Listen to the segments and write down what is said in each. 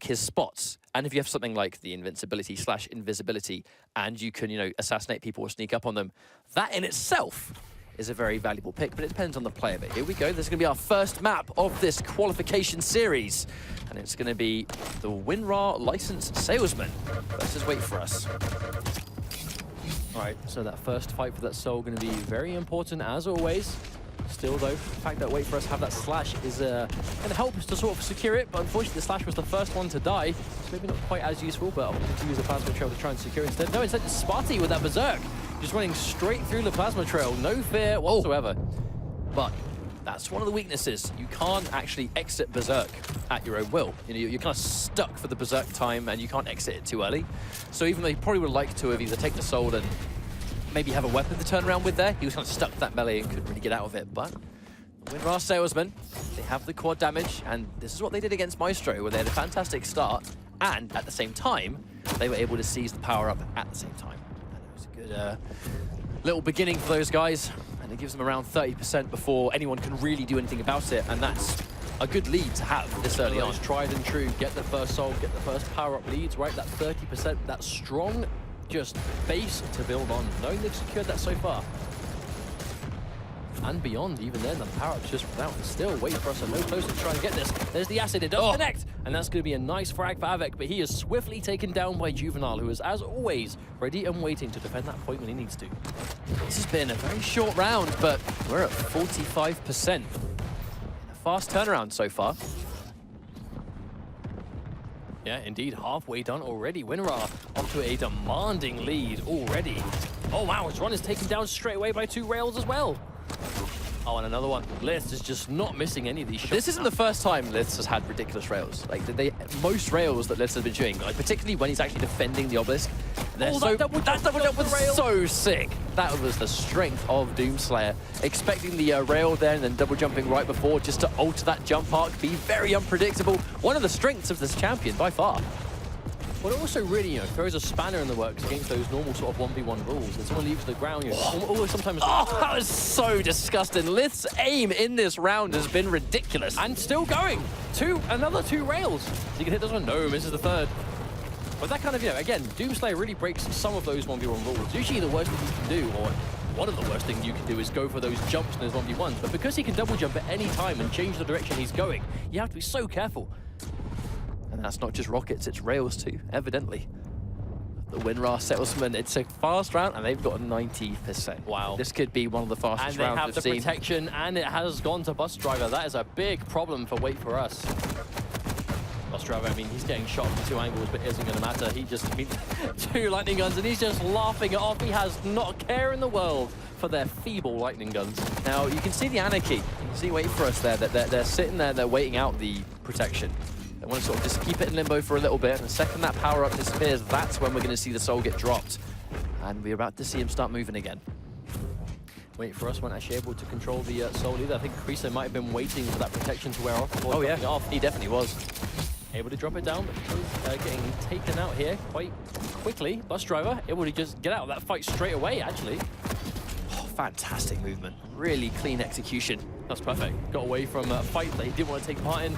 pick his spots. And if you have something like the invincibility / invisibility, and you can, you know, assassinate people or sneak up on them, that in itself is a very valuable pick, but it depends on the player. But here we go. This is going to be our first map of this qualification series. And it's going to be the Winrar licensed salesman versus wait4us. All right, so that first fight for that soul going to be very important as always. Still though, the fact that wait4us have that slash is going to help us to sort of secure it, but unfortunately the slash was the first one to die, so maybe not quite as useful, but I'm going to use the plasma trail to try and secure it instead. No, instead it's Sparty with that berserk, just running straight through the plasma trail, no fear whatsoever. But that's one of the weaknesses. You can't actually exit berserk at your own will. You know, you're kind of stuck for the berserk time and you can't exit it too early. So even though you probably would like to have either take the soul and maybe have a weapon to turn around with there, he was kind of stuck with that melee and couldn't really get out of it. But Winrar salesmen, they have the quad damage, and this is what they did against Maestro, where they had a fantastic start, and at the same time, they were able to seize the power up at the same time. And it was a good little beginning for those guys, and it gives them around 30% before anyone can really do anything about it, and that's a good lead to have this early on. Tried and true, get the first soul, get the first power-up leads, right? That 30%, that strong just base to build on, knowing they've secured that so far. And beyond, even then, the power-up's just without, and still wait4us are no closer to try and get this. There's the acid, it does connect, and that's going to be a nice frag for Avec, but he is swiftly taken down by Juvenile, who is, as always, ready and waiting to defend that point when he needs to. This has been a very short round, but we're at 45%. A fast turnaround so far. Yeah, indeed, halfway done already. Winrar off to a demanding lead already. Oh wow, his run is taken down straight away by 2 rails as well. Oh, and another one. Lith is just not missing any of these shots. This isn't the first time Lith has had ridiculous rails. Like, most rails that Lith has been doing, like, particularly when he's actually defending the obelisk. That double jump was so sick. That was the strength of Doomslayer. Expecting the rail there and then double jumping right before just to alter that jump arc, be very unpredictable. One of the strengths of this champion by far. But it also really, you know, throws a spanner in the works against those normal sort of 1v1 rules. If someone leaves the ground, you know, always sometimes... Oh, that was so disgusting. Lith's aim in this round has been ridiculous. And still going. Another 2 rails. So you can hit this one. No, misses the third. But that kind of, you know, again, Doomslayer really breaks some of those 1v1 rules. Usually the worst thing you can do, or one of the worst things you can do, is go for those jumps in those 1v1s. But because he can double jump at any time and change the direction he's going, you have to be so careful. And that's not just rockets, it's rails too, evidently. The Winrar salesman, it's a fast round, and they've got 90%. Wow. This could be one of the fastest rounds we've seen. And they have the protection, and it has gone to Bus Driver. That is a big problem for wait4us. Bus Driver, I mean, he's getting shot from 2 angles, but it isn't going to matter. He just, I mean, 2 lightning guns, and he's just laughing it off. He has not a care in the world for their feeble lightning guns. Now, you can see the anarchy. You can see wait4us there, that they're sitting there, they're waiting out the protection. They want to sort of just keep it in limbo for a little bit, and the second that power-up disappears, that's when we're going to see the soul get dropped. And we're about to see him start moving again. wait4us weren't actually able to control the soul either. I think Creaser might have been waiting for that protection to wear off before dropping off. He definitely was. Able to drop it down, but he's getting taken out here quite quickly. Bus Driver able to just get out of that fight straight away, actually. Oh, fantastic movement. Really clean execution. That's perfect. Got away from a fight that he didn't want to take part in.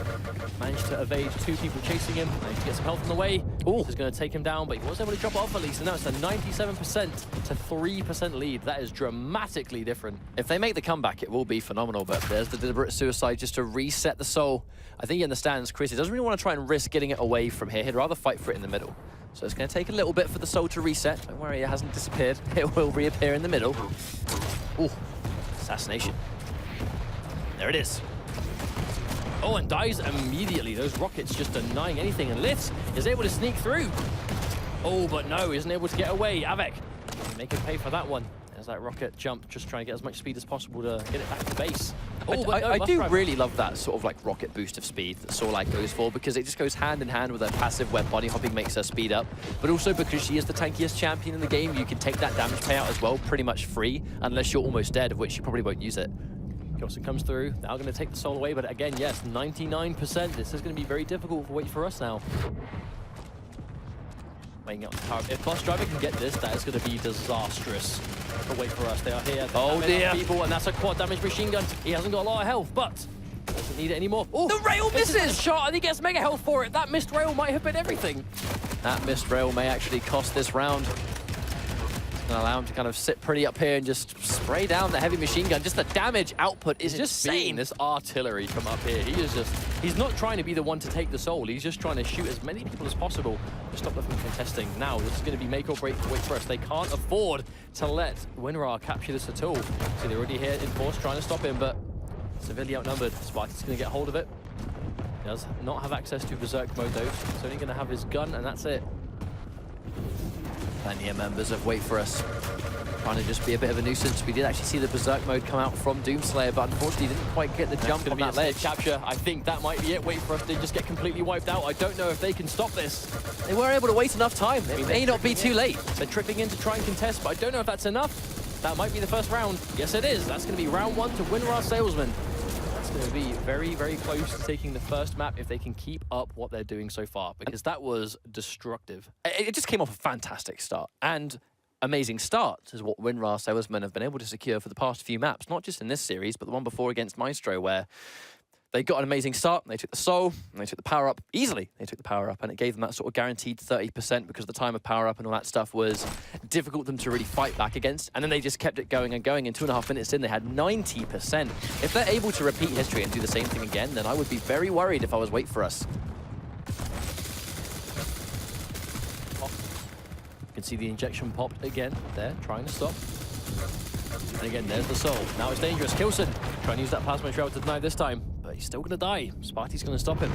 Managed to evade 2 people chasing him. Managed to get some health on the way. Oh, he's going to take him down, but he was able to drop it off at least. And now it's a 97% to 3% lead. That is dramatically different. If they make the comeback, it will be phenomenal. But there's the deliberate suicide just to reset the soul. I think he understands Chris. He doesn't really want to try and risk getting it away from here. He'd rather fight for it in the middle. So it's going to take a little bit for the soul to reset. Don't worry, it hasn't disappeared. It will reappear in the middle. Oh, assassination. There it is. Oh, and dies immediately. Those rockets just denying anything. And Lith is able to sneak through. Oh, but no, isn't able to get away. Avec, make him pay for that one. There's that rocket jump, just trying to get as much speed as possible to get it back to base. Oh, I do really love that sort of like rocket boost of speed that Sorlag goes for, because it just goes hand in hand with her passive where body hopping makes her speed up. But also because she is the tankiest champion in the game, you can take that damage payout as well pretty much free, unless you're almost dead, of which you probably won't use it. Gilson comes through, now going to take the soul away, but again, yes, 99%. This is going to be very difficult for wait4us now. Weighing out the power. If Bus Driver can get this, that is going to be disastrous for wait4us. They are here. Oh dear. People, and that's a quad damage machine gun. He hasn't got a lot of health, but Doesn't need it anymore. Oh, The rail misses! Shot, and he gets mega health for it. That missed rail might have been everything. That missed rail may actually cost this round. It's going to allow him to kind of sit pretty up here and just spray down the heavy machine gun. Just the damage output is Just insane. seeing this artillery from up here. He's not trying to be the one to take the soul. He's just trying to shoot as many people as possible to stop them from contesting. Now, this is going to be make or break for wait4us. They can't afford to let Winrar capture this at all. So they're already here in force trying to stop him, but severely outnumbered. Sparty's going to get hold of it. He does not have access to Berserk mode though. He's only going to have his gun and that's it. Plenty of members of wait4us trying to just be a bit of a nuisance. We did actually see the Berserk mode come out from Doomslayer, but unfortunately didn't quite get the jump on that ledge. Capture. I think that might be it. wait4us did just get completely wiped out. I don't know if they can stop this. They were able to wait enough time. It may not be too late. They're trickling in to try and contest, but I don't know if that's enough. That might be the first round. Yes, it is. That's going to be round 1 to Winrar Salesman. That's going to be very, very close to taking the first map if they can keep up what they're doing so far, because that was destructive. It just came off a fantastic start. And amazing starts is what Winrar Salesmen have been able to secure for the past few maps, not just in this series, but the one before against Maestro, where they got an amazing start, they took the soul, and they took the power-up. Easily, they took the power-up, and it gave them that sort of guaranteed 30% because the time of power-up and all that stuff was difficult for them to really fight back against. And then they just kept it going and going. In 2.5 minutes in, they had 90%. If they're able to repeat history and do the same thing again, then I would be very worried if I was wait4us. You can see the injection popped again there, trying to stop. And again, there's the soul. Now it's dangerous. Kilson trying to use that plasma trail to deny this time, but he's still going to die. Sparty's going to stop him.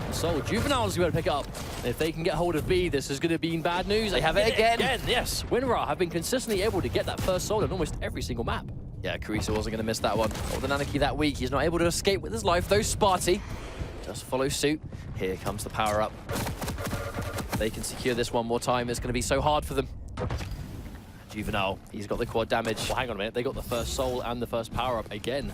The soul. Juvenile's going to pick it up. If they can get hold of B, this is going to be bad news. They have it again. Yes. Winrar have been consistently able to get that first soul in almost every single map. Yeah, Carissa wasn't going to miss that one. Golden Anarchy that week. He's not able to escape with his life, though Sparty just follow suit. Here comes the power-up. They can secure this one more time. It's going to be so hard for them. Juvenile, he's got the quad damage. Well, hang on a minute. They got the first soul and the first power-up again.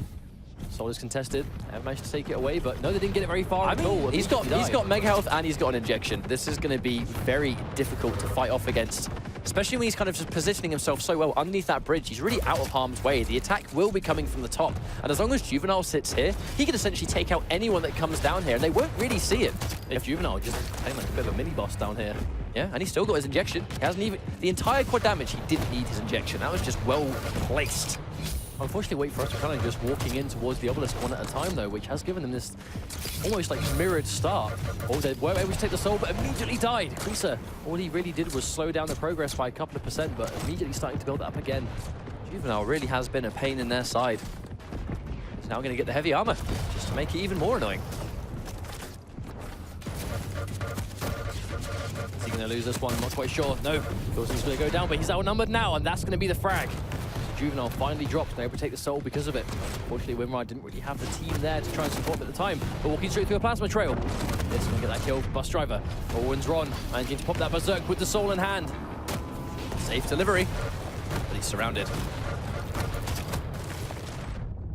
Soul is contested. They haven't managed to take it away, but no, they didn't get it very far at all. He's got mega health and he's got an injection. This is going to be very difficult to fight off against, especially when he's kind of just positioning himself so well underneath that bridge. He's really out of harm's way. The attack will be coming from the top, and as long as Juvenile sits here, he can essentially take out anyone that comes down here, and they won't really see him. If Juvenile just playing like a bit of a mini-boss down here. Yeah, and he's still got his injection. He hasn't even... The entire quad damage, he didn't need his injection. That was just well placed. Unfortunately, wait4us are kind of just walking in towards the obelisk one at a time, though, which has given them this almost like mirrored start. Oh, they were able to take the soul, but immediately died. Creaser, all he really did was slow down the progress by a couple of %, but immediately starting to build it up again. Juvenile really has been a pain in their side. He's now going to get the heavy armor, just to make it even more annoying. Is he going to lose this one? Not quite sure. No, Wilson's going to go down, but he's outnumbered now, and that's going to be the frag. Juvenile finally dropped, they're able to take the soul because of it. Fortunately, Winrar didn't really have the team there to try and support him at the time, but walking straight through a plasma trail. This going to get that kill. Bus driver, Owen's Ron, managing to pop that berserk with the soul in hand. Safe delivery, but he's surrounded.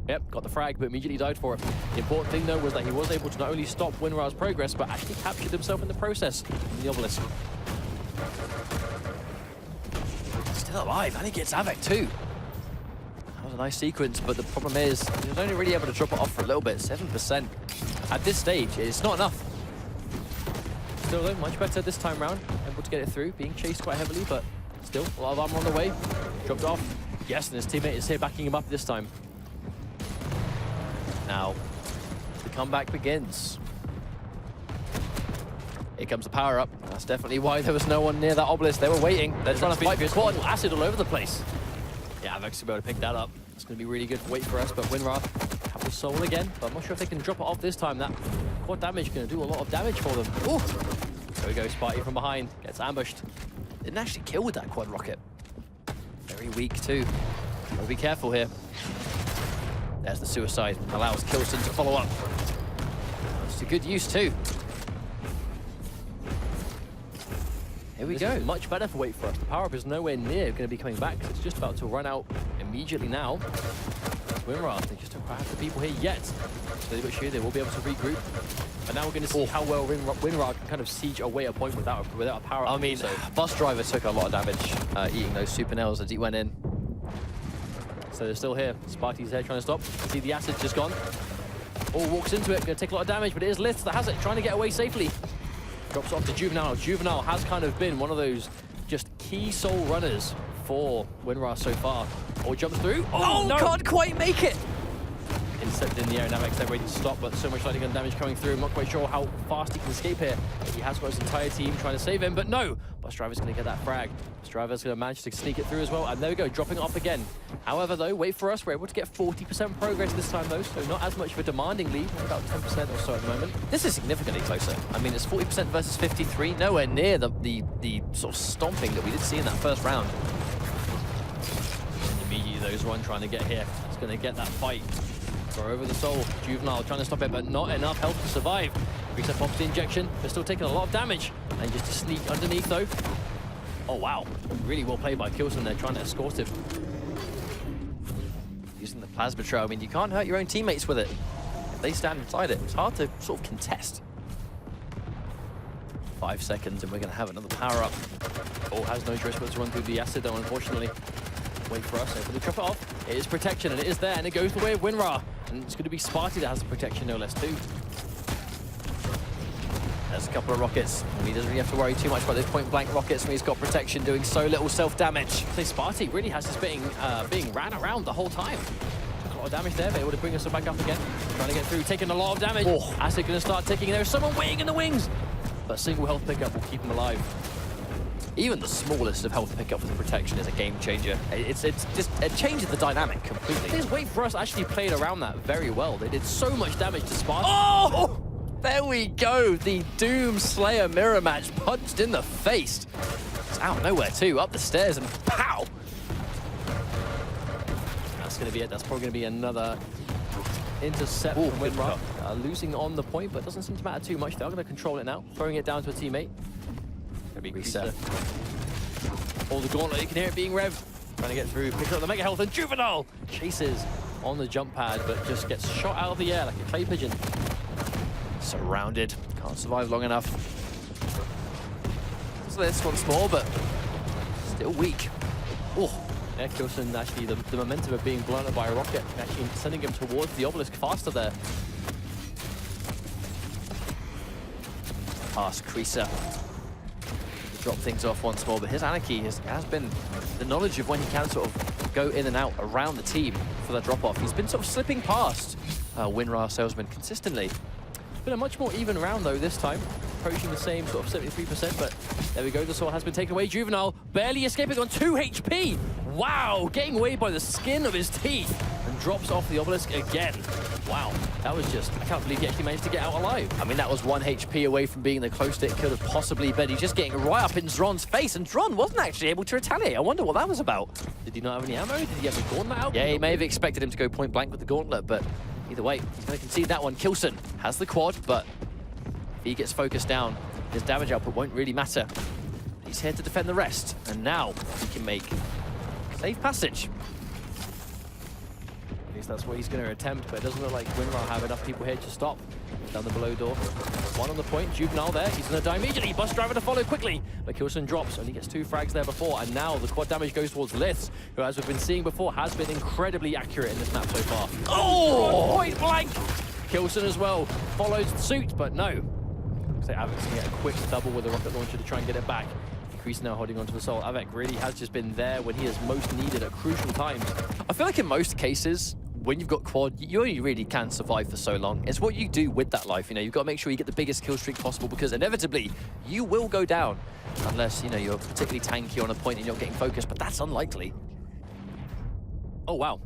Yep, got the frag, but immediately died for it. The important thing, though, was that he was able to not only stop Winrar's progress, but actually captured himself in the process in the obelisk. Still alive, and he gets Havoc too. That was a nice sequence, but the problem is, he was only really able to drop it off for a little bit, 7%. At this stage, it's not enough. Still, though, much better this time round. Able to get it through, being chased quite heavily, but still, a lot of armor on the way. Dropped off. Yes, and his teammate is here backing him up this time. Now, the comeback begins. Here comes the power-up. That's definitely why there was no one near that obelisk. They were waiting. They're trying to fight for quad. Acid all over the place. Yeah, Avex's going to be able to pick that up. It's going to be really good for wait4us, but Winrar have the soul again, but I'm not sure if they can drop it off this time. That quad damage is going to do a lot of damage for them. Ooh! There we go, Sparty from behind. Gets ambushed. Didn't actually kill with that quad rocket. Very weak too. Gotta be careful here. There's the suicide. Allows Kilson to follow up. It's a good use too. Here we This go. is much better for wait4us. The power-up is nowhere near going to be coming back because it's just about to run out immediately now. Winrar, they just don't have the people here yet. So they will be able to regroup. But now we're going to see how well Winrar can kind of siege away a point without a power-up. I mean, Bus Driver took a lot of damage eating those super nails as he went in. So they're still here. Sparty's here trying to stop. See the acid just gone. All walks into it, going to take a lot of damage, but it is Lith that has it, trying to get away safely. Drops off to Juvenile. Juvenile has kind of been one of those just key soul runners for Winrar so far. Or jumps through. Oh, no! Can't quite make it. Intercepted in the air, Navex there ready to stop, but so much lightning gun damage coming through. I'm not quite sure how fast he can escape here. He has got his entire team trying to save him, but no! Bustriver's going to get that frag. Bustriver's going to manage to sneak it through as well, and there we go, dropping off again. However, though, wait4us, we're able to get 40% progress this time, though, so not as much of a demanding lead, about 10% or so at the moment. This is significantly closer. I mean, it's 40% versus 53, nowhere near the sort of stomping that we did see in that first round. Immediately, though, Zron trying to get here. He's going to get that fight. Throw over the soul. Juvenile trying to stop it, but not enough health to survive. Reset pops the injection. They're still taking a lot of damage. And just to sneak underneath, though. Oh, wow. Really well played by Kilson there, trying to escort him. Using the plasma trail, I mean, you can't hurt your own teammates with it. If they stand inside it, it's hard to sort of contest. 5 seconds, and we're going to have another power-up. Oh, has no choice but to run through the acid, though, unfortunately. wait4us, able to chop it off. It is protection, and it is there, and it goes the way of Winrar. And it's going to be Sparty that has the protection, no less, too. There's a couple of rockets. He doesn't really have to worry too much about those point-blank rockets when he's got protection doing so little self-damage. So Sparty really has this being ran around the whole time. Took a lot of damage there, but able to bring us back up again. Trying to get through, taking a lot of damage. Oh. Acid going to start ticking. There's someone waiting in the wings. But single health pickup will keep him alive. Even the smallest of health pickup with the protection is a game changer. It's just, it changes the dynamic completely. This wait4us actually played around that very well. They did so much damage to Sparty. Oh! There we go. The Doom Slayer mirror match punched in the face. It's out of nowhere too. Up the stairs and pow! That's going to be it. That's probably going to be another intercept from Winrar. Losing on the point, but doesn't seem to matter too much. They're going to control it now. Throwing it down to a teammate. Reset. All the gauntlet, you can hear it being revved. Trying to get through, pick up the mega health, and Juvenile chases on the jump pad, but just gets shot out of the air like a clay pigeon. Surrounded. Can't survive long enough. So this once more, but still weak. Oh, yeah, Kilson, actually, the momentum of being blown up by a rocket, actually sending him towards the obelisk faster there. Pass Creaser. Drop things off once more, but his anarchy has been the knowledge of when he can sort of go in and out around the team for that drop-off. He's been sort of slipping past Winrar Salesman consistently. It's been a much more even round, though, this time. Approaching the same sort of 73%, but there we go. The sword has been taken away. Juvenile barely escaping on 2 HP. Wow, getting away by the skin of his teeth and drops off the obelisk again. Wow, that was just, I can't believe he actually managed to get out alive. I mean, that was 1 HP away from being the closest it could have possibly been. He's just getting right up in Zron's face, and Zron wasn't actually able to retaliate. I wonder what that was about. Did he not have any ammo? Did he have the gauntlet out? Yeah, he may have expected him to go point blank with the gauntlet, but either way, he's going to concede that one. Kilson has the quad, but if he gets focused down, his damage output won't really matter. He's here to defend the rest, and now he can make safe passage. At least that's what he's going to attempt, but it doesn't look like Winrar have enough people here to stop. Down the below door. One on the point, Juvenile there. He's going to die immediately. Bustriver to follow quickly. But Kilson drops, only gets 2 frags there before, and now the quad damage goes towards Lith, who, as we've been seeing before, has been incredibly accurate in this map so far. Oh! Point blank! Kilson as well follows suit, but no. Looks like Avek's going to get a quick double with a rocket launcher to try and get it back. Crease now holding onto the soul. Avek really has just been there when he is most needed at crucial times. I feel like in most cases, when you've got quad, you only really can survive for so long. It's what you do with that life, you know. You've got to make sure you get the biggest kill streak possible, because inevitably you will go down unless, you know, you're particularly tanky on a point and you're getting focused, but that's unlikely. Oh, wow.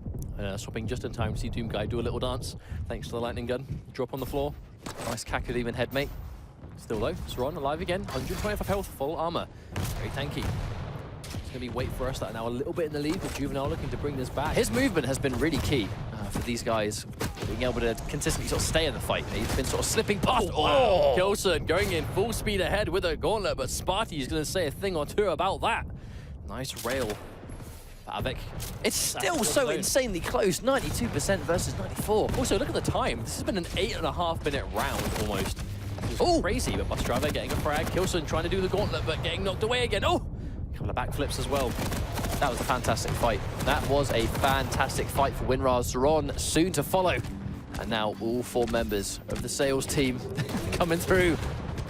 Swapping just in time to see Doom Guy do a little dance. Thanks to the lightning gun. Drop on the floor. Nice Kakulim head, mate. Still though, Zron alive again. 125 health, full armor. Very tanky. It's going to be wait4us that are now a little bit in the lead, with Juvenile looking to bring this back. His movement has been really key for these guys, being able to consistently sort of stay in the fight. He's been sort of slipping past. Oh! Kilson going in full speed ahead with a gauntlet, but Sparty is going to say a thing or two about that. Nice rail. Avek. It's still so insanely close, 92% versus 94. Also, look at the time. This has been an 8.5 minute round almost. Oh, crazy, but Bustriver getting a frag. Kilson trying to do the gauntlet, but getting knocked away again. Oh, a couple of backflips as well. That was a fantastic fight. That was a fantastic fight for Winrar. Zron soon to follow. And now all 4 members of the sales team coming through.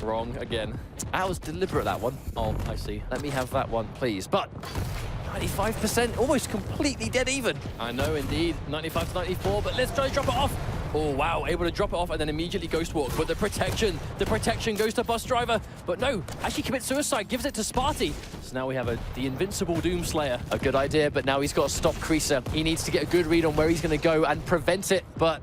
Wrong again. That was deliberate, that one. Oh, I see. Let me have that one, please. But 95%, almost completely dead even. I know, indeed. 95 to 94, but let's try to drop it off. Oh, wow, able to drop it off and then immediately ghost walk. But the protection goes to Bus Driver. But no, actually commits suicide, gives it to Sparty. So now we have the invincible Doomslayer. A good idea, but now he's got to stop Creaser. He needs to get a good read on where he's going to go and prevent it. But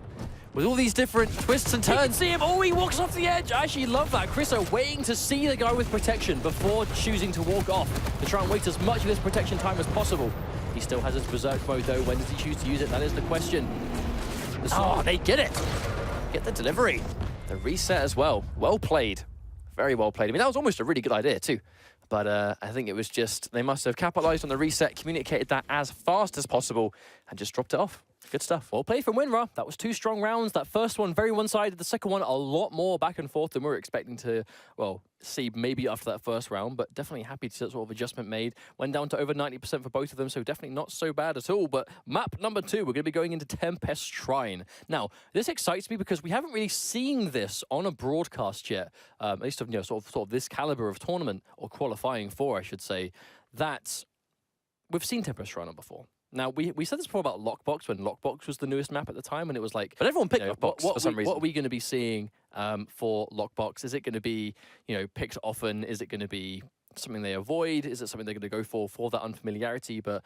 with all these different twists and turns. See him. Oh, he walks off the edge. I actually love that. Creaser waiting to see the guy with protection before choosing to walk off to try and waste as much of this protection time as possible. He still has his Berserk mode, though. When does he choose to use it? That is the question. Oh, they get it. Get the delivery. The reset as well. Well played. Very well played. I mean, that was almost a really good idea, too. But I think it was just, they must have capitalized on the reset, communicated that as fast as possible, and just dropped it off. Good stuff. Well played from Winrar. That was 2 strong rounds. That first one, very one-sided. The second one, a lot more back and forth than we were expecting to, well, see maybe after that first round, but definitely happy to see that sort of adjustment made. Went down to over 90% for both of them, so definitely not so bad at all. But map number 2, we're going to be going into Tempest Shrine. Now, this excites me because we haven't really seen this on a broadcast yet, at least of, sort of this caliber of tournament, or qualifying for, I should say, that we've seen Tempest Shrine on before. Now, we said this before about Lockbox, when Lockbox was the newest map at the time, and it was like... But everyone picked Lockbox for some reason. What are we going to be seeing for Lockbox? Is it going to be, picked often? Is it going to be something they avoid? Is it something they're going to go for that unfamiliarity? But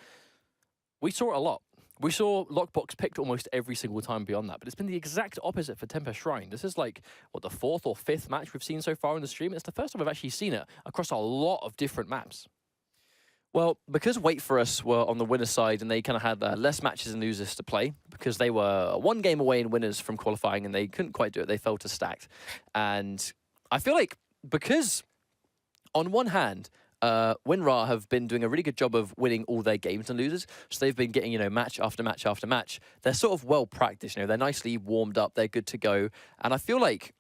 we saw it a lot. We saw Lockbox picked almost every single time beyond that, but it's been the exact opposite for Tempest Shrine. This is like, what, the 4th or 5th match we've seen so far in the stream? It's the first time I've actually seen it across a lot of different maps. Well, because wait4us were on the winner's side and they kind of had less matches and losers to play, because they were 1 game away in winners from qualifying and they couldn't quite do it, they fell to stacked. And I feel like because, on one hand, Winrar have been doing a really good job of winning all their games and losers, so they've been getting, match after match after match. They're sort of well practiced, they're nicely warmed up, they're good to go. And I feel like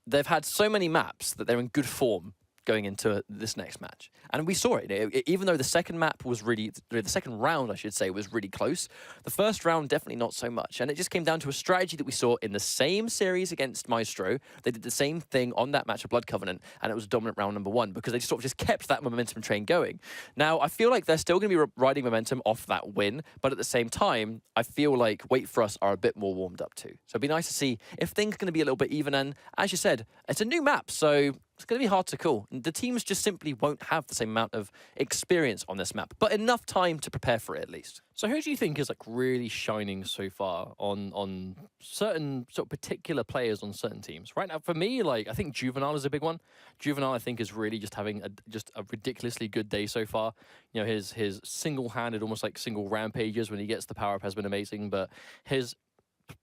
they've had so many maps that they're in good form going into this next match. And we saw it. Even though the second map was really, the second round, I should say, was really close, the first round definitely not so much. And it just came down to a strategy that we saw in the same series against Maestro. They did the same thing on that match of Blood Covenant, and it was dominant round number 1 because they sort of just kept that momentum train going. Now, I feel like they're still going to be riding momentum off that win, but at the same time, I feel like wait4us are a bit more warmed up too. So it'd be nice to see if things are going to be a little bit even. And as you said, it's a new map, so it's going to be hard to call. The teams just simply won't have the same amount of experience on this map, but enough time to prepare for it at least. So who do you think is like really shining so far on certain sort of particular players on certain teams? Right now, for me, like I think Juvenile is a big one. Juvenile, I think, is really just having a ridiculously good day so far. His single-handed, almost like single rampages when he gets the power up has been amazing, but his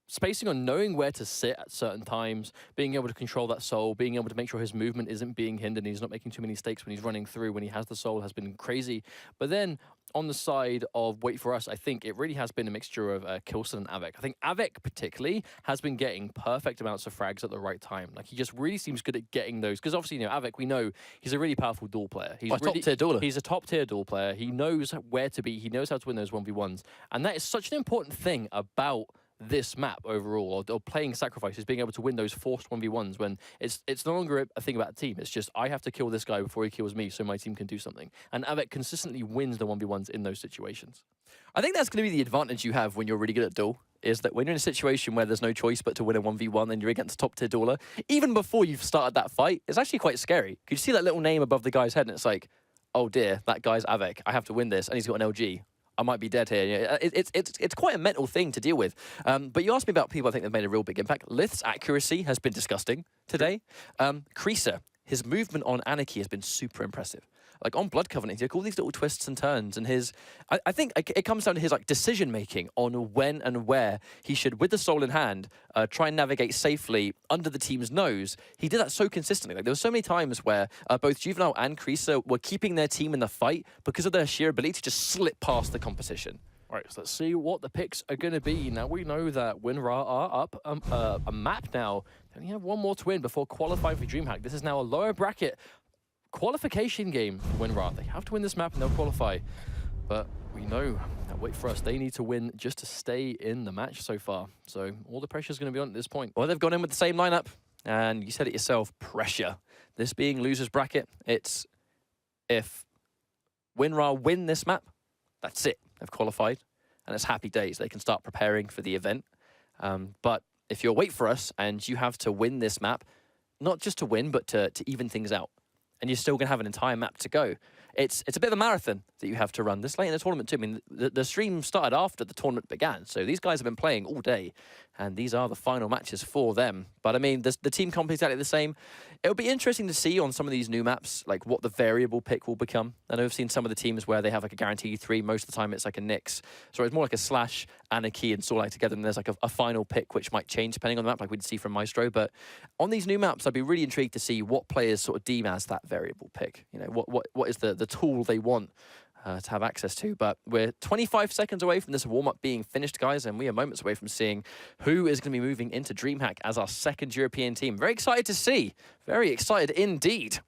spacing on knowing where to sit at certain times, being able to control that soul, being able to make sure his movement isn't being hindered and he's not making too many mistakes when he's running through, when he has the soul, has been crazy. But then on the side of wait4us, I think it really has been a mixture of Kilson and Avec. I think Avec particularly has been getting perfect amounts of frags at the right time. Like he just really seems good at getting those, because obviously, Avec, we know he's a really powerful duel player. He's top tier dueler. He's a top tier duel player. He knows where to be. He knows how to win those 1v1s. And that is such an important thing about this map overall, or playing sacrifices, being able to win those forced 1v1s when it's no longer a thing about a team. It's just, I have to kill this guy before he kills me so my team can do something. And Avec consistently wins the 1v1s in those situations. I think that's going to be the advantage you have when you're really good at duel, is that when you're in a situation where there's no choice but to win a 1v1 and you're against a top tier dueler, even before you've started that fight, it's actually quite scary. Could you see that little name above the guy's head and it's like, oh dear, that guy's Avec, I have to win this, and he's got an LG. I might be dead here. It's quite a mental thing to deal with. But you asked me about people I think they've made a real big impact. Lith's accuracy has been disgusting today. Creaser, his movement on Anarchy has been super impressive. Like on Blood Covenant, he took all these little twists and turns, and I think it comes down to his decision making on when and where he should, with the soul in hand, try and navigate safely under the team's nose. He did that so consistently. Like there were so many times where both Juvenile and Creaser were keeping their team in the fight because of their sheer ability to just slip past the competition. All right, so let's see what the picks are going to be. Now, we know that Winrar are up a map now. They only have 1 more to win before qualifying for DreamHack. This is now a lower bracket qualification game for Winrar. They have to win this map and they'll qualify. But we know that wait4us, they need to win just to stay in the match so far. So all the pressure is going to be on at this point. Well, they've gone in with the same lineup, and you said it yourself, pressure. This being loser's bracket, it's if Winrar win this map, that's it. They've qualified, and it's happy days. They can start preparing for the event. But if you're wait4us and you have to win this map, not just to win, but to even things out, and you're still going to have an entire map to go, it's a bit of a marathon that you have to run this late in the tournament too. I mean, the stream started after the tournament began, so these guys have been playing all day, and these are the final matches for them. But I mean, the team comp is exactly the same. It'll be interesting to see on some of these new maps, like what the variable pick will become. I know I've seen some of the teams where they have like a guaranteed 3. Most of the time it's like a Nyx. So it's more like a Slash and a Key and Soulite together, and there's like a final pick which might change depending on the map, like we'd see from Maestro. But on these new maps, I'd be really intrigued to see what players sort of deem as that variable pick. You know, what is the tool they want to have access to. But we're 25 seconds away from this warm-up being finished, guys, and we are moments away from seeing who is going to be moving into DreamHack as our second European team. Very excited to see. Very excited indeed.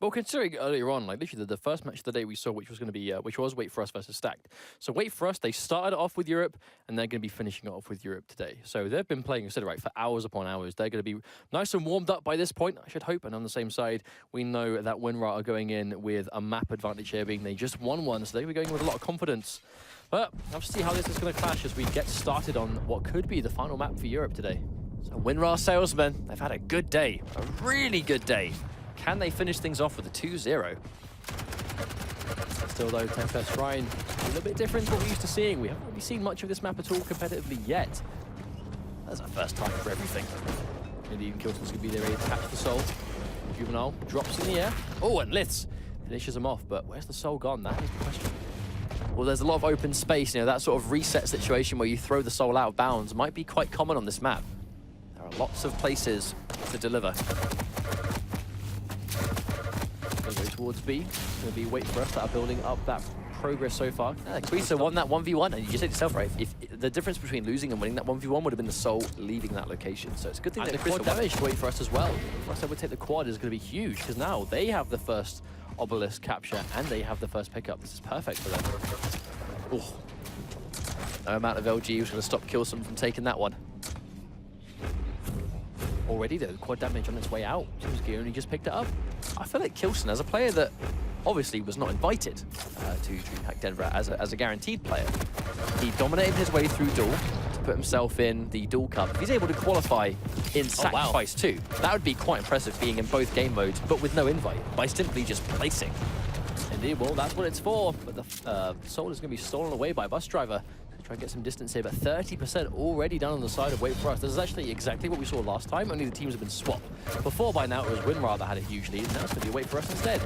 Well, considering earlier on, like literally the first match of the day we saw, which was going to be, which was wait4us versus Stacked. So wait4us, they started off with Europe, and they're going to be finishing it off with Europe today. So they've been playing, instead, right, for hours upon hours. They're going to be nice and warmed up by this point, I should hope. And on the same side, we know that Winrar are going in with a map advantage here, being they just won one, so they're going to be going with a lot of confidence. But I'll see how this is going to clash as we get started on what could be the final map for Europe today. So Winrar salesmen, they've had a good day, a really good day. Can they finish things off with a 2-0? Still though, Tempest Shrine, a little bit different to what we're used to seeing. We haven't really seen much of this map at all competitively yet. That's our first time for everything. Maybe even Kilton's going to be there ready to catch the soul. Juvenile drops in the air. Oh, and Liths finishes him off, but where's the soul gone? That is the question. Well, there's a lot of open space. You know, that sort of reset situation where you throw the soul out of bounds might be quite common on this map. There are lots of places to deliver. Go towards B. It's going to be wait4us that are building up that progress so far. Quisa won that 1v1, and you said yourself, right? If the difference between losing and winning that 1v1 would have been the soul leaving that location. So it's a good thing and that the quad damage to wait4us as well. For us, I would take the quad is going to be huge, because now they have the first obelisk capture and they have the first pickup. This is perfect for them. Oh. No amount of LG was going to stop Kilson from taking that one. Already though, the quad damage on its way out. Seems he only just picked it up. I feel like Kilson, as a player that obviously was not invited to DreamHack Denver as a guaranteed player, he dominated his way through Duel to put himself in the Duel Cup. If he's able to qualify in Sacrifice too, that would be quite impressive, being in both game modes, but with no invite, by simply just placing. Indeed, well, that's what it's for. But the soul is going to be stolen away by Bus Driver. Try and get some distance here, but 30% already down on the side of wait4us. This is actually exactly what we saw last time, only the teams have been swapped. Before, by now, it was Winrar that had a huge lead, and now it's going to be wait4us instead.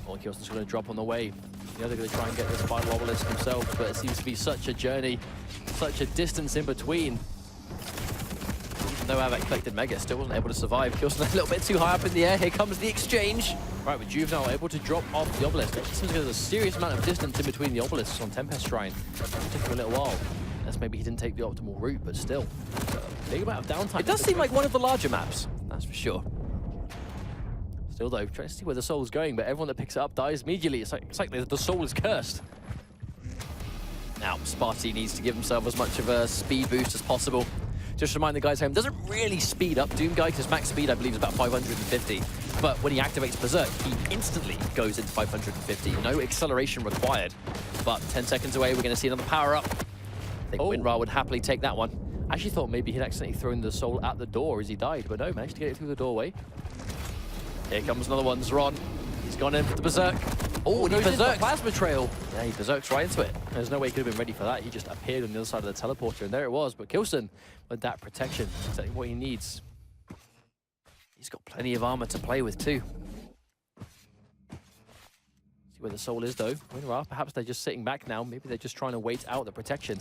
Well, Kilson's going to drop on the way. The other going to try and get this final obelisk himself, but it seems to be such a journey, such a distance in between. No Havoc collected Mega, still wasn't able to survive. Kilson a little bit too high up in the air. Here comes the exchange. Right, with Juvenile able to drop off the obelisk. It seems like there's a serious amount of distance in between the obelisks on Tempest Shrine. It took him a little while. Unless maybe he didn't take the optimal route, but still. Big amount of downtime. It does seem like one of the larger maps, that's for sure. Still though, trying to see where the soul is going, but everyone that picks it up dies immediately. It's like the soul is cursed. Now, Sparty needs to give himself as much of a speed boost as possible. Just remind the guys home, doesn't really speed up Doomguy, because max speed, I believe, is about 550. But when he activates Berserk, he instantly goes into 550. No acceleration required. But 10 seconds away, we're going to see another power-up. I think Winrar would happily take that one. I actually thought maybe he'd accidentally thrown the soul at the door as he died, but no, managed to get it through the doorway. Here comes another one, Zron. He's gone in for the Berserk. Oh, he berserks. Plasma trail. Yeah, he berserks right into it. There's no way he could have been ready for that. He just appeared on the other side of the teleporter, and there it was. But Kilson, with that protection, exactly what he needs. He's got plenty of armor to play with too. See where the soul is though. Winrar, perhaps they're just sitting back now. Maybe they're just trying to wait out the protection.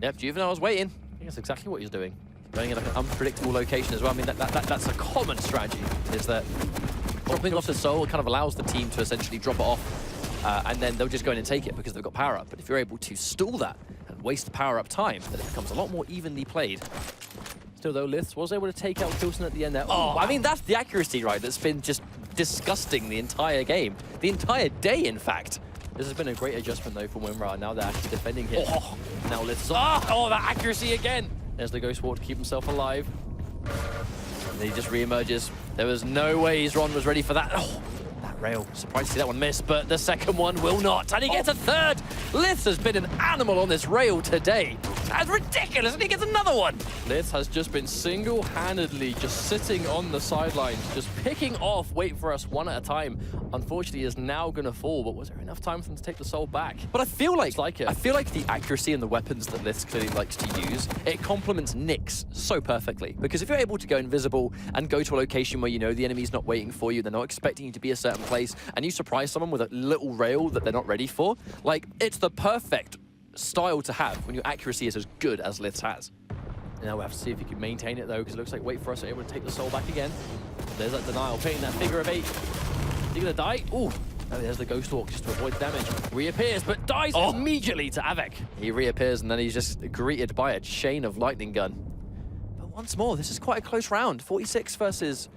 Yep, Juvenile's waiting. I think that's exactly what he's doing. Going in like an unpredictable location as well. I mean, that's a common strategy, is that dropping off the soul kind of allows the team to essentially drop it off, and then they'll just go in and take it because they've got power up. But if you're able to stall that and waste the power up time, then it becomes a lot more evenly played. Still though, Liths was able to take out Kilson at the end there. Oh, wow. I mean, that's the accuracy, right? That's been just disgusting the entire game. The entire day, in fact. This has been a great adjustment, though, for Winrar. Now they're actually defending here. Oh, now Lith. Oh, that accuracy again. There's the Ghost Walk to keep himself alive. And then he just re-emerges. There was no way Ron was ready for that. Oh, that rail. Surprised to see that one miss, but the second one will not. And he gets a third. Lith has been an animal on this rail today. That's ridiculous, and he gets another one. Lith has just been single-handedly just sitting on the sidelines, just picking off wait4us one at a time. Unfortunately, is now going to fall, but was there enough time for them to take the soul back? But I feel like it. I feel like the accuracy and the weapons that Lith clearly likes to use, it complements Nyx so perfectly. Because if you're able to go invisible and go to a location where you know the enemy's not waiting for you, they're not expecting you to be a certain place, and you surprise someone with a little rail that they're not ready for, like, it's the perfect style to have when your accuracy is as good as Lith's has. Now we'll have to see if he can maintain it, though, because it looks like wait4us are able to take the soul back again. There's that denial, painting that figure of 8. Is he going to die? Ooh. Oh, there's the Ghost Walk just to avoid damage. Reappears, but dies immediately to Avec. He reappears, and then he's just greeted by a chain of lightning gun. But once more, this is quite a close round. 46 versus...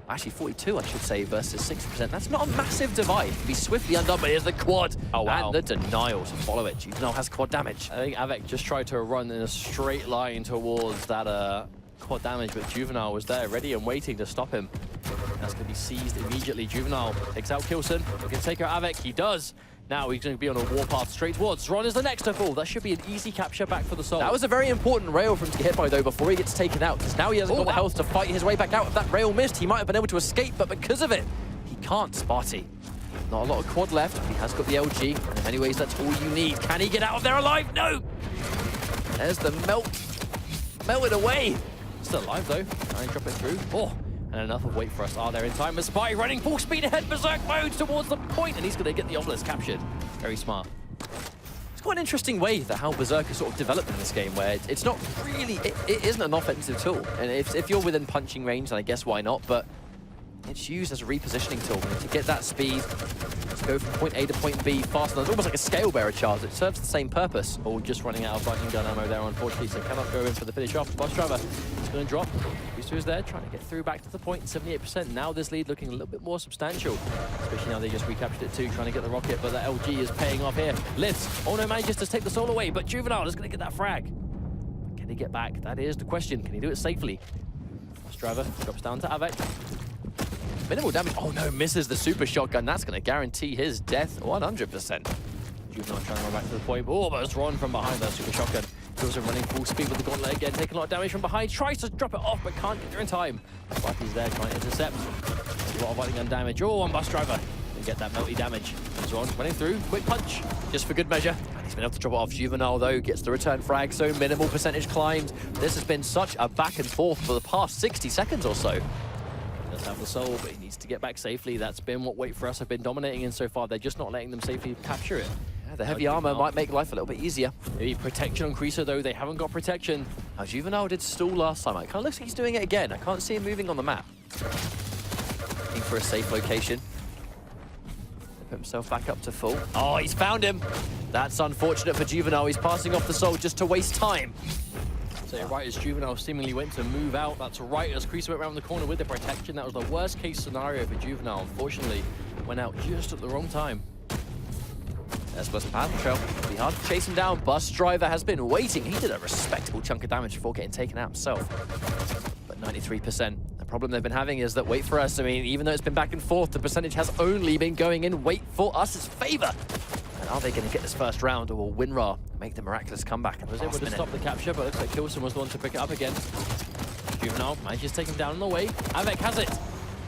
Actually, 42, I should say, versus 60%. That's not a massive divide. It can be swiftly undone, but here's the quad. Oh, wow. And the denial to follow it. Juvenile has quad damage. I think Avec just tried to run in a straight line towards that quad damage, but Juvenile was there, ready and waiting to stop him. That's going to be seized immediately. Juvenile takes out Kilson. He can take out Avec. He does. Now he's going to be on a warpath straight towards. Ron is the next to fall. That should be an easy capture back for the soul. That was a very important rail for him to get hit by, though, before he gets taken out, because now he hasn't got the health to fight his way back out. If that rail missed, he might have been able to escape, but because of it, he can't. Sparty. Not a lot of quad left. He has got the LG, and in many ways, that's all you need. Can he get out of there alive? No! There's the melted away. Still alive, though. Try and drop it through. Oh! And enough of wait4us are there in time. As Spy running full speed ahead, Berserk mode towards the point, and he's going to get the obelisk captured. Very smart. It's quite an interesting way that how Berserk has sort of developed in this game, where it's not really, it isn't an offensive tool. And if you're within punching range, then I guess why not, but it's used as a repositioning tool to get that speed, to go from point A to point B faster. It's almost like a scale bearer charge. It serves the same purpose. Oh, just running out of lightning gun ammo there, unfortunately, so cannot go in for the finish off. Bus driver is going to drop. Usu is there, trying to get through back to the point, 78%. Now this lead looking a little bit more substantial, especially now they just recaptured it too, trying to get the rocket, but that LG is paying off here. Lith, oh no, manages to take the soul away, but Juvenile is going to get that frag. Can he get back? That is the question. Can he do it safely? Bus driver drops down to Avec. Minimal damage. Oh no, misses the super shotgun. That's going to guarantee his death 100%. Juvenile trying to run back to the point. Oh, but it's Ron from behind that super shotgun. He also running full speed with the gauntlet again, taking a lot of damage from behind. Tries to drop it off, but can't get there in time. Sparky's there trying to intercept. A lot of lightning gun damage. Oh, one bus driver. And get that melty damage. As Ron running through. Quick punch. Just for good measure. And he's been able to drop it off. Juvenile, though, gets the return frag, so minimal percentage climbed. This has been such a back and forth for the past 60 seconds or so. Does have the soul, but he needs to get back safely. That's been what wait4us have been dominating in so far. They're just not letting them safely capture it. Yeah, the heavy armor might make life a little bit easier. Maybe protection on Creaser, though. They haven't got protection. Now, Juvenile did stall last time. It kind of looks like he's doing it again. I can't see him moving on the map. Looking for a safe location. Put himself back up to full. Oh, he's found him. That's unfortunate for Juvenile. He's passing off the soul just to waste time. So right as Juvenile seemingly went to move out, that's right as Creaser went around the corner with the protection. That was the worst case scenario for Juvenile. Unfortunately, went out just at the wrong time. There's Bus Path Trail. It'll be hard to chase him down. Bus driver has been waiting. He did a respectable chunk of damage before getting taken out himself. But 93%. The problem they've been having is that wait4us, I mean, even though it's been back and forth, the percentage has only been going in wait4us's favor. And are they going to get this first round, or will Winrar make the miraculous comeback? Was able to stop the capture, but looks like Kilson was the one to pick it up again. Juvenile manages to take him down on the way. Avec has it.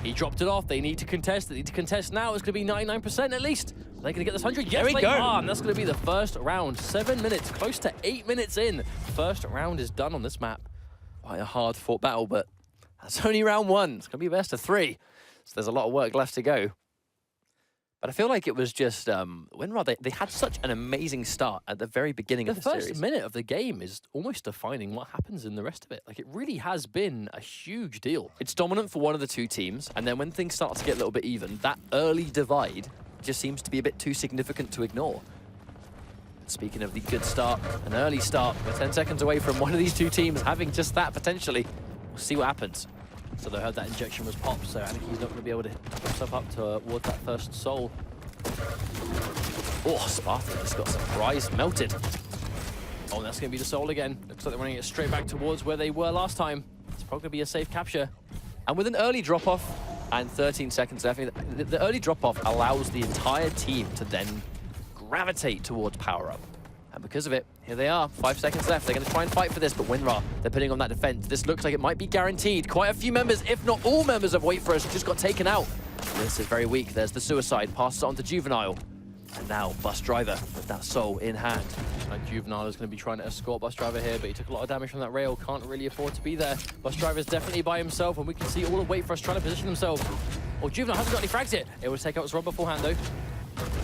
He dropped it off. They need to contest. They need to contest now. It's going to be 99% at least. Are they going to get this 100? Yes, there we go. And that's going to be the first round. 7 minutes, close to 8 minutes in. First round is done on this map. Quite a hard-fought battle, but that's only round one. It's going to be best of 3. So there's a lot of work left to go. But I feel like it was just Winrar. They had such an amazing start at the very beginning of the series. The first minute of the game is almost defining what happens in the rest of it. Like, it really has been a huge deal. It's dominant for one of the two teams, and then when things start to get a little bit even, that early divide just seems to be a bit too significant to ignore. Speaking of the good start, an early start, we're 10 seconds away from one of these two teams having just that potentially. We'll see what happens. So they heard that injection was popped, so I think he's not going to be able to hit himself up towards that first soul. Oh, Spartan just got surprised, melted. Oh, and that's going to be the Soul again. Looks like they're running it straight back towards where they were last time. It's probably going to be a safe capture. And with an early drop-off and 13 seconds left, the early drop-off allows the entire team to then gravitate towards power-up. And because of it, here they are, 5 seconds left. They're going to try and fight for this, but Winrar, they're putting on that defense. This looks like it might be guaranteed. Quite a few members, if not all members of wait4us, just got taken out. This is very weak. There's the suicide, passes it on to Juvenile. And now Bus Driver with that Soul in hand. Juvenile is going to be trying to escort Bus Driver here, but he took a lot of damage from that rail. Can't really afford to be there. Bus Driver is definitely by himself, and we can see all of wait4us trying to position themselves. Oh, Juvenile hasn't got any frags yet. It will take out Zron beforehand, though.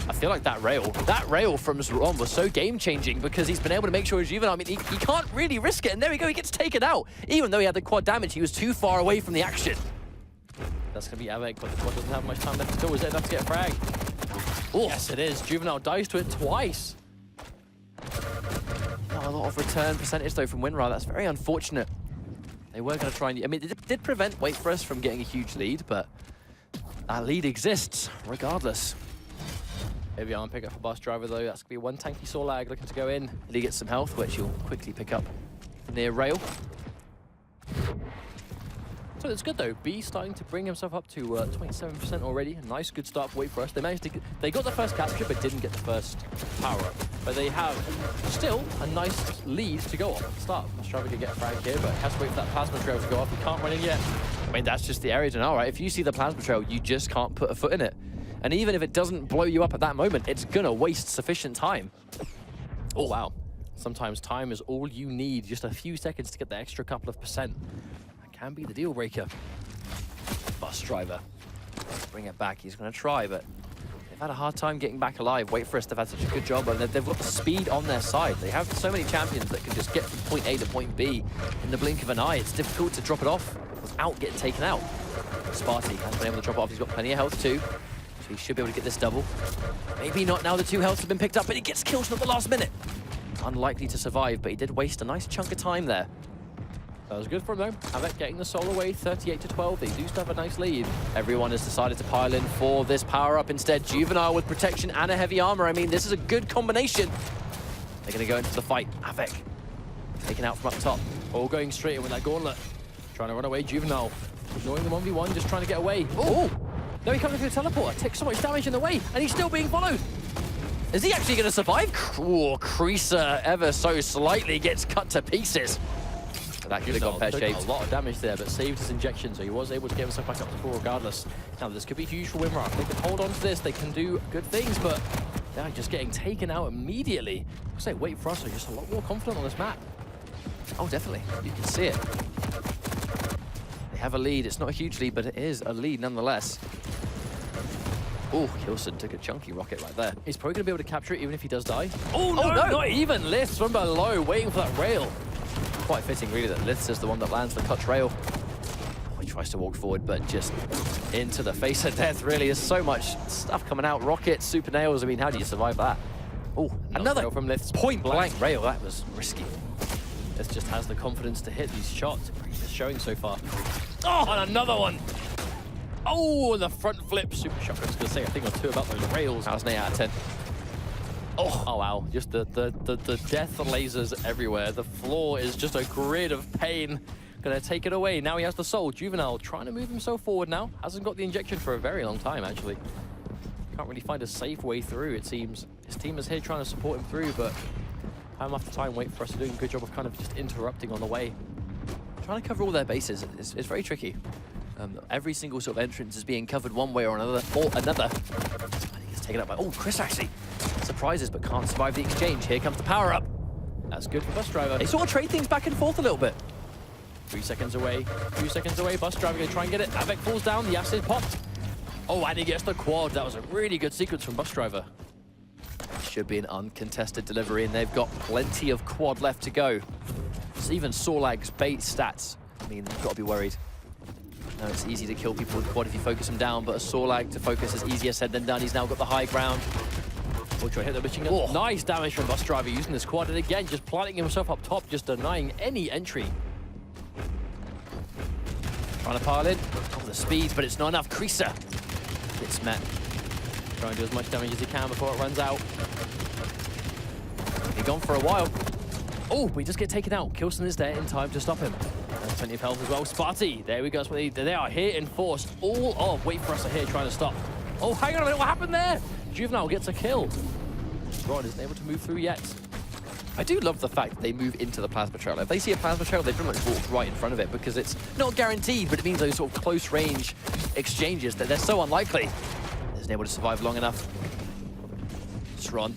I feel like that rail from Zron was so game-changing because he's been able to make sure Juvenile, I mean, he can't really risk it, and there we go, he gets taken out. Even though he had the quad damage, he was too far away from the action. That's going to be Avec, but the quad doesn't have much time left to go. Is it enough to get a frag? Oh, yes, it is. Juvenile dies to it twice. Not a lot of return percentage, though, from Winrar. That's very unfortunate. They were going to try and... I mean, it did prevent wait4us from getting a huge lead, but that lead exists regardless. Heavy arm pickup for Bus Driver, though. That's going to be one tanky Soul lag looking to go in. He gets some health, which he'll quickly pick up near rail. So it's good, though. B starting to bring himself up to 27% already. A nice, good start for wait4us. They managed to they got the first capture, but didn't get the first power-up. But they have still a nice lead to go on at the start. Bus Driver can get a frag here, but he has to wait for that plasma trail to go off. He can't run in yet. I mean, that's just the area to know, right? If you see the plasma trail, you just can't put a foot in it. And even if it doesn't blow you up at that moment, it's gonna waste sufficient time. Oh, wow. Sometimes time is all you need. Just a few seconds to get the extra couple of percent. Can be the deal breaker. Bus Driver. Bring it back. He's going to try, but they've had a hard time getting back alive. wait4us, they've had such a good job, and they've got the speed on their side. They have so many champions that can just get from point A to point B in the blink of an eye. It's difficult to drop it off without getting taken out. Sparty has been able to drop it off. He's got plenty of health too, so he should be able to get this double. Maybe not now the 2 healths have been picked up, but he gets killed at the last minute. Unlikely to survive, but he did waste a nice chunk of time there. That was good for him, though. Avec getting the Soul away, 38-12. They do still have a nice lead. Everyone has decided to pile in for this power-up instead. Juvenile with protection and a heavy armor. I mean, this is a good combination. They're going to go into the fight. Avec taken out from up top. All going straight in with that gauntlet. Trying to run away, Juvenile. Ignoring the 1v1, just trying to get away. Oh! No, he comes into the teleporter. Takes so much damage in the way, and he's still being followed. Is he actually going to survive? Oh, Creaser ever so slightly gets cut to pieces. That could have gone pear-shaped. A lot of damage there, but saved his injection, so he was able to get himself back up to 4 regardless. Now, this could be huge for Winrar. If they can hold on to this, they can do good things, but they're just getting taken out immediately. I say wait4us are just a lot more confident on this map. Oh, definitely. You can see it. They have a lead. It's not a huge lead, but it is a lead nonetheless. Oh, Kilson took a chunky rocket right there. He's probably going to be able to capture it even if he does die. Oh, no, not even. Lifts from below, waiting for that rail. Quite fitting, really, that Liths is the one that lands the clutch rail. Oh, he tries to walk forward, but just into the face of death, really. There's so much stuff coming out. Rockets, super nails. I mean, how do you survive that? Oh, another rail from Liths. Point-blank rail. That was risky. This just has the confidence to hit these shots. It's showing so far. Oh, and another one. Oh, the front flip. Super shock. I was going to say a thing or two about those rails. That was an 8 out of 10. Oh, wow. Just the death lasers everywhere. The floor is just a grid of pain. Gonna take it away. Now he has the Soul. Juvenile trying to move himself forward now. Hasn't got the injection for a very long time, actually. Can't really find a safe way through, it seems. His team is here trying to support him through, but time after time, wait4us are doing a good job of kind of just interrupting on the way. Trying to cover all their bases is very tricky. Every single sort of entrance is being covered one way or another. And he gets taken up by... Oh, Chris actually surprises but can't survive the exchange. Here comes the power-up. That's good for Bus Driver. They sort of trade things back and forth a little bit. 3 seconds away. 2 seconds away. Bus Driver gonna try and get it. Avec falls down. The acid popped. Oh, and he gets the quad. That was a really good sequence from Bus Driver. Should be an uncontested delivery, and they've got plenty of quad left to go. It's even Sorlag's bait stats. I mean, you've got to be worried. No, it's easy to kill people with quad if you focus them down, but a Sorlag to focus is easier said than done. He's now got the high ground. Ultra hit the machine gun. Oh. Nice damage from Bus Driver using this quad, and again, just planting himself up top, just denying any entry. Trying to pile in. Oh, the speed, but it's not enough. Creaser gets met. Try and do as much damage as he can before it runs out. He's gone for a while. Oh, we just get taken out. Kilson is there in time to stop him. Has plenty of health as well. Sparty, there we go. They are here enforced. All of wait4us are here trying to stop. Oh, hang on a minute, what happened there? Juvenile gets a kill. Ron isn't able to move through yet. I do love the fact that they move into the plasma trail. If they see a plasma trail, they pretty much walk right in front of it because it's not guaranteed, but it means those sort of close range exchanges that they're so unlikely. Isn't able to survive long enough. It's Ron.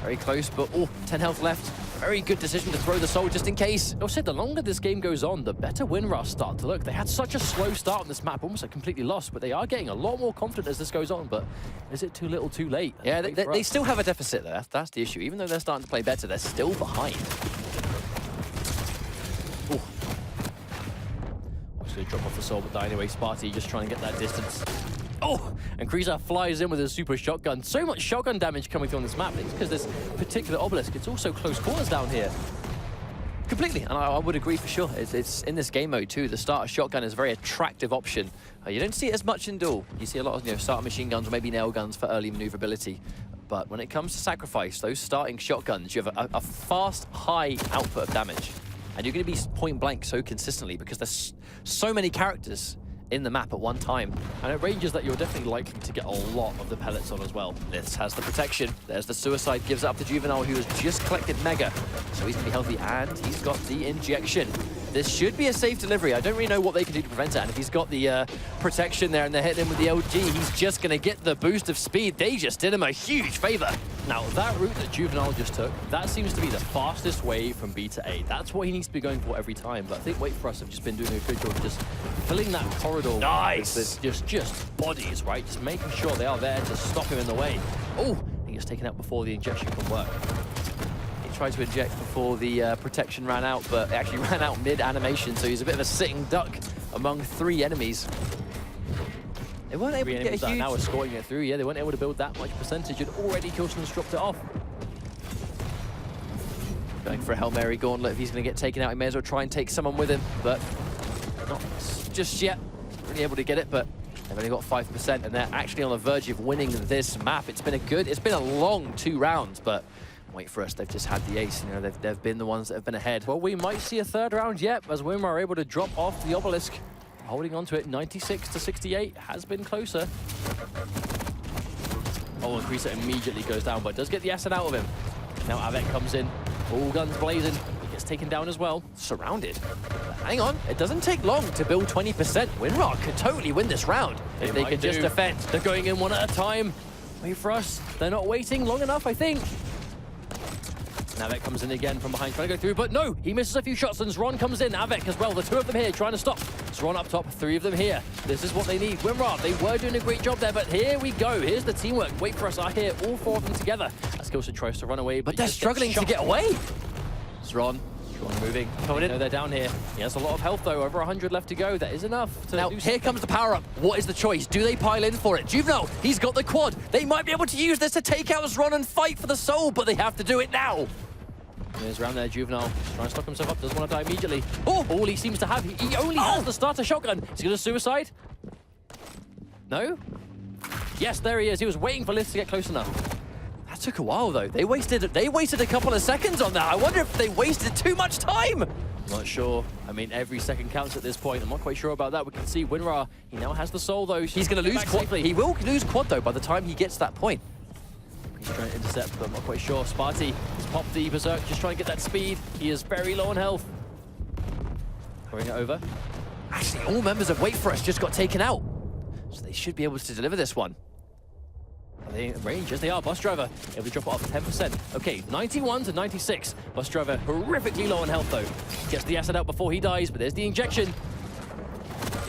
Very close, but 10 health left. Very good decision to throw the soul just in case. I said the longer this game goes on, the better Winrar start to look. They had such a slow start on this map, almost like completely lost, but they are getting a lot more confident as this goes on. But is it too little, too late? Yeah, they still have a deficit there. That's the issue. Even though they're starting to play better, they're still behind. Ooh. Actually, drop off the soul, but die anyway. Sparty just trying to get that distance. Oh, and Kreezer flies in with his super shotgun. So much shotgun damage coming through on this map. It's because this particular obelisk, it's also close quarters down here. Completely, and I would agree for sure. It's in this game mode too. The starter shotgun is a very attractive option. You don't see it as much in duel. You see a lot of starter machine guns or maybe nail guns for early maneuverability. But when it comes to sacrifice, those starting shotguns, you have a fast, high output of damage. And you're going to be point blank so consistently because there's so many characters in the map at one time. And it ranges that you're definitely likely to get a lot of the pellets on as well. This has the protection. There's the suicide, gives it up to Juvenile, who has just collected Mega. So he's going to be healthy, and he's got the injection. This should be a safe delivery. I don't really know what they can do to prevent it, and if he's got the protection there and they're hitting him with the LG, he's just going to get the boost of speed. They just did him a huge favor. Now, that route that Juvenile just took, that seems to be the fastest way from B to A. That's what he needs to be going for every time, but I think wait4us have just been doing a good job of just filling that corridor. Nice! With just bodies, right? Just making sure they are there to stop him in the way. Oh, he gets taken out before the injection can work. Tried to inject before the protection ran out, but it actually ran out mid-animation, so he's a bit of a sitting duck among 3 enemies. They weren't able to get a huge... Now escorting it through, yeah, they weren't able to build that much percentage, and already Kilson's dropped it off. Going for a Hail Mary Gauntlet. If he's going to get taken out, he may as well try and take someone with him, but not just yet. Really able to get it, but they've only got 5%, and they're actually on the verge of winning this map. It's been a long 2 rounds, but wait4us, they've just had the ace. You know, they've been the ones that have been ahead. Well, we might see a 3rd round yet, as Winrar are able to drop off the obelisk. Holding on to it, 96 to 68, has been closer. Oh, and Kreezer immediately goes down, but does get the asset out of him. Now Avec comes in, all guns blazing. He gets taken down as well. Surrounded. Hang on, it doesn't take long to build 20%. Winrar could totally win this round if they could just defend. They're going in one at a time. wait4us, they're not waiting long enough, I think. Avec comes in again from behind, trying to go through, but no, he misses a few shots, and Zron comes in. Avec as well, the 2 of them here trying to stop. Zron up top, 3 of them here. This is what they need. Winrar, they were doing a great job there, but here we go. Here's the teamwork. wait4us are here, all 4 of them together. As Kilson tries to run away, but they're struggling to get away. Zron moving. Coming in. No, they're down here. He has a lot of health though, over 100 left to go. That is enough to now, here comes the power-up. What is the choice? Do they pile in for it? Juvenile, he's got the quad. They might be able to use this to take out Zron and fight for the soul, but they have to do it now. There's around there, Juvenile, trying to stock himself up, doesn't want to die immediately. Oh, all he seems to have, he only has the starter shotgun. Is he going to suicide? No? Yes, there he is. He was waiting for Liz to get close enough. That took a while, though. They wasted a couple of seconds on that. I wonder if they wasted too much time. I'm not sure. I mean, every second counts at this point. I'm not quite sure about that. We can see Winrar, he now has the soul, though. He's going to lose quad. He will lose quad, though, by the time he gets to that point. He's trying to intercept, but I'm not quite sure. Sparty has popped the Berserk, just trying to get that speed. He is very low on health. Throwing it over. Actually, all members of wait4us just got taken out. So they should be able to deliver this one. Are they in range? Yes, they are. Bus driver able to drop it off 10%. Okay, 91 to 96. Bus driver horrifically low on health, though. Gets the acid out before he dies, but there's the injection.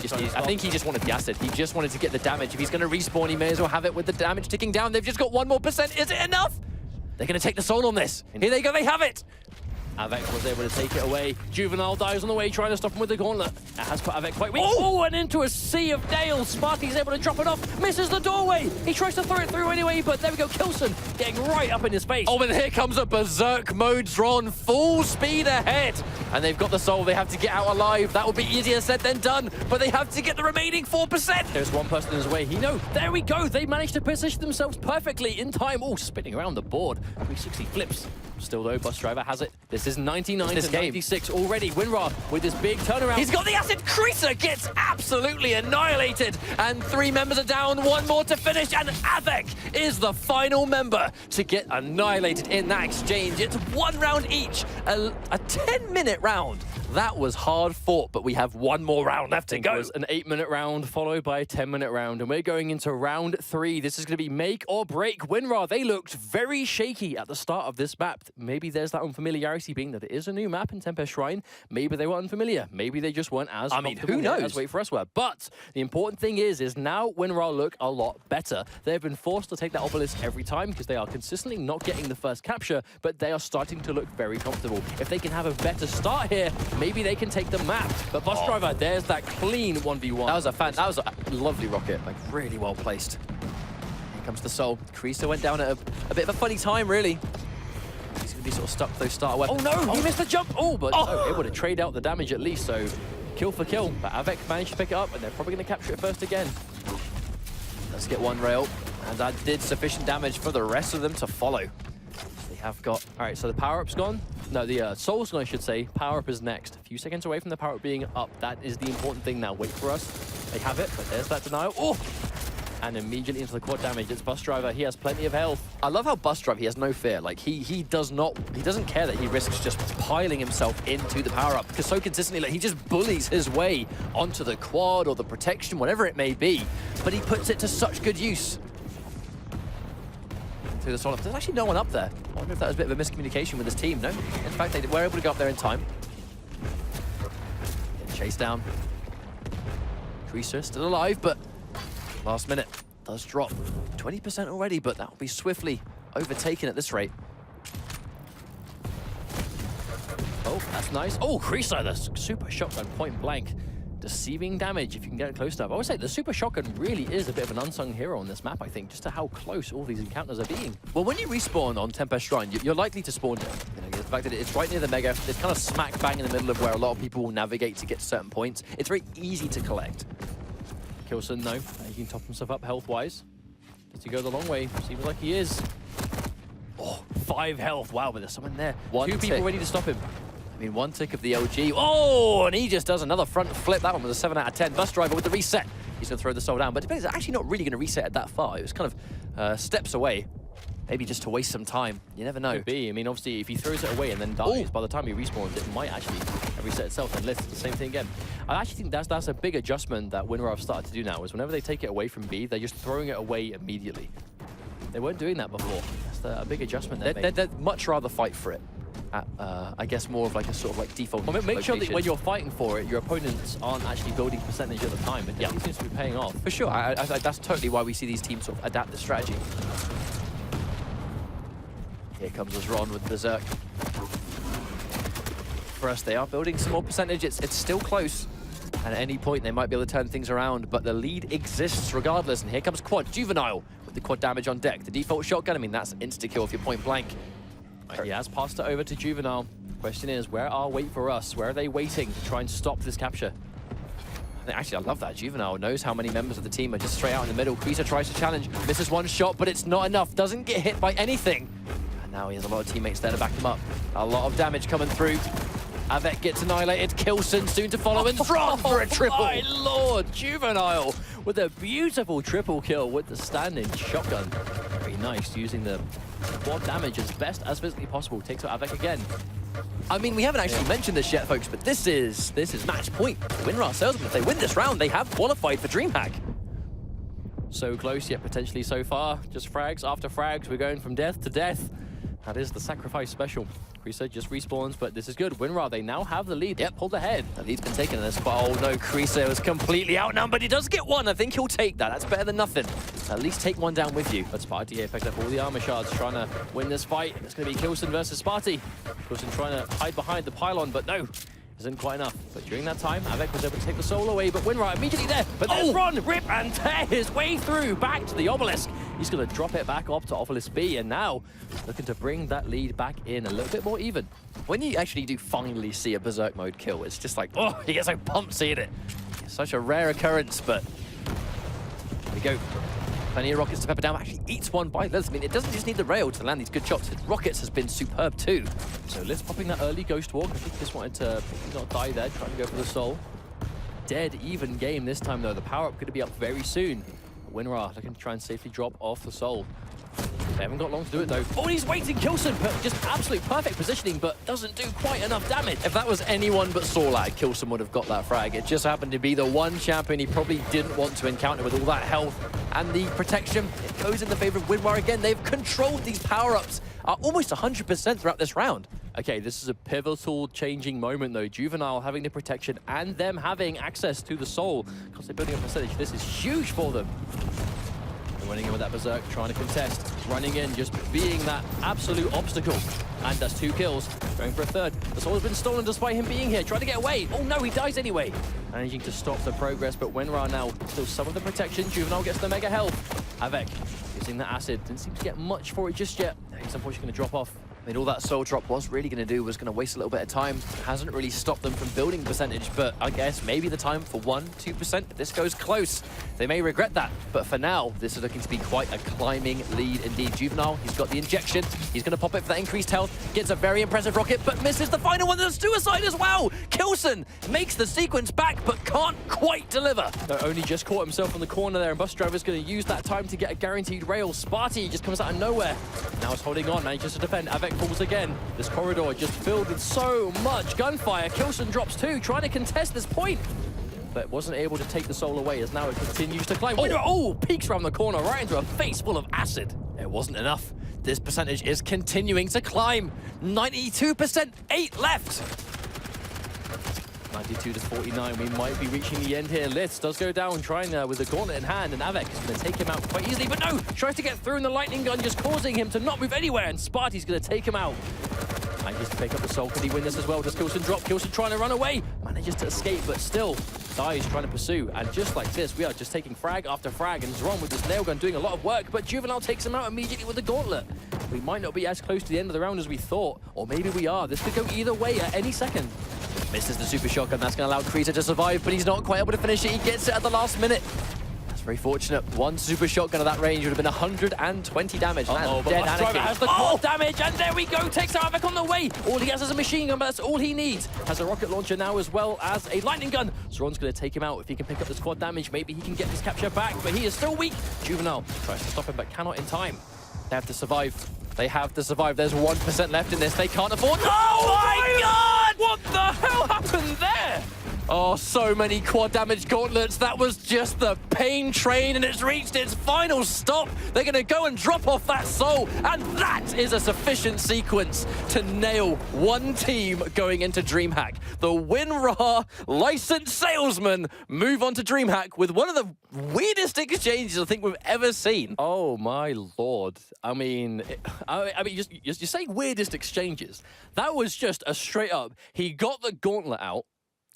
I think he just wanted the acid. He just wanted to get the damage. If he's going to respawn, he may as well have it with the damage ticking down. They've just got 1 more %. Is it enough? They're going to take the soul on this. Here they go. They have it. Avec was able to take it away. Juvenile dies on the way, trying to stop him with the gauntlet. That has put Avec quite weak. Oh, and into a sea of nails. Sparky's able to drop it off, misses the doorway. He tries to throw it through anyway, but there we go. Kilson getting right up in his face. Oh, and here comes a berserk mode drawn, full speed ahead. And they've got the soul, they have to get out alive. That would be easier said than done, but they have to get the remaining 4%. There's one person in his way. There we go. They managed to position themselves perfectly in time. Oh, spinning around the board. 360 flips. Still though, Bus Driver has it. This is 99 to 96 already. Winrar with this big turnaround. He's got the acid. Creaser gets absolutely annihilated. And 3 members are down, 1 more to finish. And Avec is the final member to get annihilated in that exchange. It's 1 round each, a 10-minute round. That was hard fought, but we have 1 more round left to go. It was an 8-minute round followed by a 10-minute round, and we're going into round 3. This is going to be make or break. Winrar, they looked very shaky at the start of this map. Maybe there's that unfamiliarity being that it is a new map in Tempest Shrine. Maybe they were unfamiliar. Maybe they just weren't as who knows? As wait4us were. But the important thing is now Winrar look a lot better. They've been forced to take that obelisk every time because they are consistently not getting the first capture, but they are starting to look very comfortable. If they can have a better start here, maybe they can take the map. But Bus Driver, there's that clean 1v1. That was a lovely rocket, like really well placed. Here comes the soul. Creaser went down at a bit of a funny time, really. He's going to be sort of stuck with those starter weapons. Oh no, he missed the jump. Oh, but able to trade out the damage at least, so kill for kill. But Avec managed to pick it up, and they're probably going to capture it first again. Let's get 1 rail, and that did sufficient damage for the rest of them to follow. They have got... All right, so the power-up's gone. No, the soul's gone, I should say. Power-up is next. A few seconds away from the power-up being up. That is the important thing now. Wait4us. They have it, but there's that denial. Oh! And immediately into the quad damage. It's Bus Driver. He has plenty of health. I love how Bus Driver, he has no fear. Like, he doesn't care that he risks just piling himself into the power-up, because so consistently, like, he just bullies his way onto the quad or the protection, whatever it may be. But he puts it to such good use. Through the soul. There's actually no one up there. I wonder if that was a bit of a miscommunication with his team. No, in fact, they were able to go up there in time. Get chased down. Creaser still alive, but last minute does drop. 20% already, but that will be swiftly overtaken at this rate. Oh, that's nice. Oh, Creaser, the super shotgun point blank. Deceiving damage if you can get it close to. I would say the super shotgun really is a bit of an unsung hero on this map, I think, just to how close all these encounters are being. Well, when you respawn on Tempest Shrine, you're likely to spawn there. You know, the fact that it's right near the mega, it's kind of smack bang in the middle of where a lot of people will navigate to get to certain points. It's very easy to collect. Kilson, no. He can top himself up health-wise. Does he go the long way? Seems like he is. Oh, 5 health. Wow, but there's someone there. 2 people ready to stop him. I mean, 1 tick of the OG. Oh, and he just does another front flip. That one was a 7 out of 10. Bus Driver with the reset. He's going to throw the soul down, but it's actually not really going to reset it that far. It was kind of steps away. Maybe just to waste some time. You never know. Could be. I mean, obviously, if he throws it away and then dies, by the time he respawns, it might actually reset itself and list the same thing again. I actually think that's a big adjustment that Winrar have started to do now, is whenever they take it away from B, they're just throwing it away immediately. They weren't doing that before. That's a big adjustment they'd much rather fight for it. At, I guess more of like a sort of like default Well, make sure that location. when you're fighting for it, your opponents aren't actually building percentage at the time. It definitely seems to be paying off. For sure. That's totally why we see these teams sort of adapt the strategy. Here comes us Ron with Berserk. For us, they are building some more percentage. It's still close. And at any point, they might be able to turn things around, but the lead exists regardless. And here comes Quad, Juvenile, with the quad damage on deck. The default shotgun, I mean, that's insta-kill if you're point blank. He has passed it over to Juvenile. Question is, where are wait4us? Where are they waiting to try and stop this capture? Actually, I love that. Juvenile knows how many members of the team are just straight out in the middle. Creaser tries to challenge, misses 1 shot, but it's not enough. Doesn't get hit by anything. And now he has a lot of teammates there to back him up. A lot of damage coming through. Avec gets annihilated. Kilson soon to follow, and Ron for a triple. My lord, Juvenile with a beautiful triple kill with the standing shotgun. Very nice, using the quad damage as best as physically possible. Takes out Avec again. I mean, we haven't actually mentioned this yet, folks, but this is match point. Winrar Salesman, if they win this round, they have qualified for DreamHack. So close, yet potentially so far. Just frags after frags. We're going from death to death. That is the sacrifice special. Kreesa just respawns, but this is good. Winrar, they now have the lead. Yep, pulled ahead. The lead's been taken in this spot. Oh no, Kreesa was completely outnumbered. He does get one. I think he'll take that. That's better than nothing. At least take one down with you. But Sparty here picked up all the armor shards, trying to win this fight. It's going to be Kilson versus Sparty. Kilson trying to hide behind the pylon, but no. Isn't quite enough. But during that time, Avec was able to take the soul away, but Winrar immediately there. But there's Ron, rip and tear his way through back to the obelisk. He's going to drop it back up to obelisk B, and now looking to bring that lead back in a little bit more even. When you actually do finally see a Berserk mode kill, it's just like, oh, you get so pumped seeing it. It's such a rare occurrence, but there we go. Plenty of rockets to pepper down. Actually eats one by Liz. I mean, it doesn't just need the rail to land these good shots. Rockets has been superb too. So Liz popping that early Ghost Walk. I think he just wanted to not die there, trying to go for the soul. Dead even game this time though. The power-up going to be up very soon. Winrar looking to try and safely drop off the soul. They haven't got long to do it though. Oh, he's waiting. Kilson, just absolute perfect positioning, but doesn't do quite enough damage. If that was anyone but Sorlag, Kilson would have got that frag. It just happened to be the one champion he probably didn't want to encounter with all that health and the protection. It goes in the favor of Winrar again. They've controlled these power-ups almost 100% throughout this round. Okay, this is a pivotal changing moment though. Juvenile having the protection and them having access to the soul. Because they're building a percentage. This is huge for them. Running in with that Berserk, trying to contest, running in, just being that absolute obstacle. And that's 2 kills, going for a third. The soul has been stolen despite him being here, trying to get away. Oh no, he dies anyway. Managing to stop the progress, but Winrar now still some of the protection. Juvenile gets the mega health. Avec using the acid, didn't seem to get much for it just yet. He's unfortunately going to drop off. I mean, all that soul drop was really going to do was going to waste a little bit of time. Hasn't really stopped them from building percentage, but I guess maybe the time for 1-2%. If this goes close, they may regret that. But for now, this is looking to be quite a climbing lead indeed. Juvenile, he's got the injection. He's going to pop it for that increased health. Gets a very impressive rocket, but misses the final one. There's suicide as well. Kilson makes the sequence back, but can't quite deliver. No, only just caught himself on the corner there, and Bus Driver's going to use that time to get a guaranteed rail. Sparty just comes out of nowhere. Now it's holding on, manages to defend. Avec falls again. This corridor just filled with so much gunfire. Kilson drops 2, trying to contest this point, but wasn't able to take the soul away as now it continues to climb. Oh, peeks around the corner right into a face full of acid. It wasn't enough. This percentage is continuing to climb. 92%, 8 left. 92 to 49, we might be reaching the end here. Litz does go down, trying with the gauntlet in hand, and Avec is going to take him out quite easily, but no! Tries to get through in the lightning gun, just causing him to not move anywhere, and Sparty's going to take him out. Manages to pick up the soul. Could he win this as well? Does Kilson drop? Kilson trying to run away. Manages to escape, but still dies trying to pursue. And just like this, we are just taking frag after frag, and Zron with this nail gun doing a lot of work, but Juvenile takes him out immediately with the gauntlet. We might not be as close to the end of the round as we thought, or maybe we are. This could go either way at any second. Misses the super shotgun. That's going to allow Kreesa to survive, but he's not quite able to finish it. He gets it at the last minute. That's very fortunate. One super shotgun at that range would have been 120 damage. But Bus Driver has the quad damage, and there we go. Takes out Avec on the way. All he has is a machine gun, but that's all he needs. Has a rocket launcher now as well as a lightning gun. Zron's going to take him out. If he can pick up this quad damage, maybe he can get this capture back, but he is still weak. Juvenile tries to stop him, but cannot in time. They have to survive. They have to survive. There's 1% left in this. They can't afford... Oh my God! What the hell happened there? Oh, so many quad damage gauntlets. That was just the pain train, and it's reached its final stop. They're going to go and drop off that soul, and that is a sufficient sequence to nail one team going into DreamHack. The Winrar licensed salesman move on to DreamHack with one of the weirdest exchanges I think we've ever seen. Oh my Lord. I mean, you're saying weirdest exchanges. That was just a straight up, he got the gauntlet out,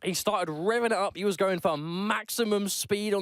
he started revving it up, he was going for maximum speed on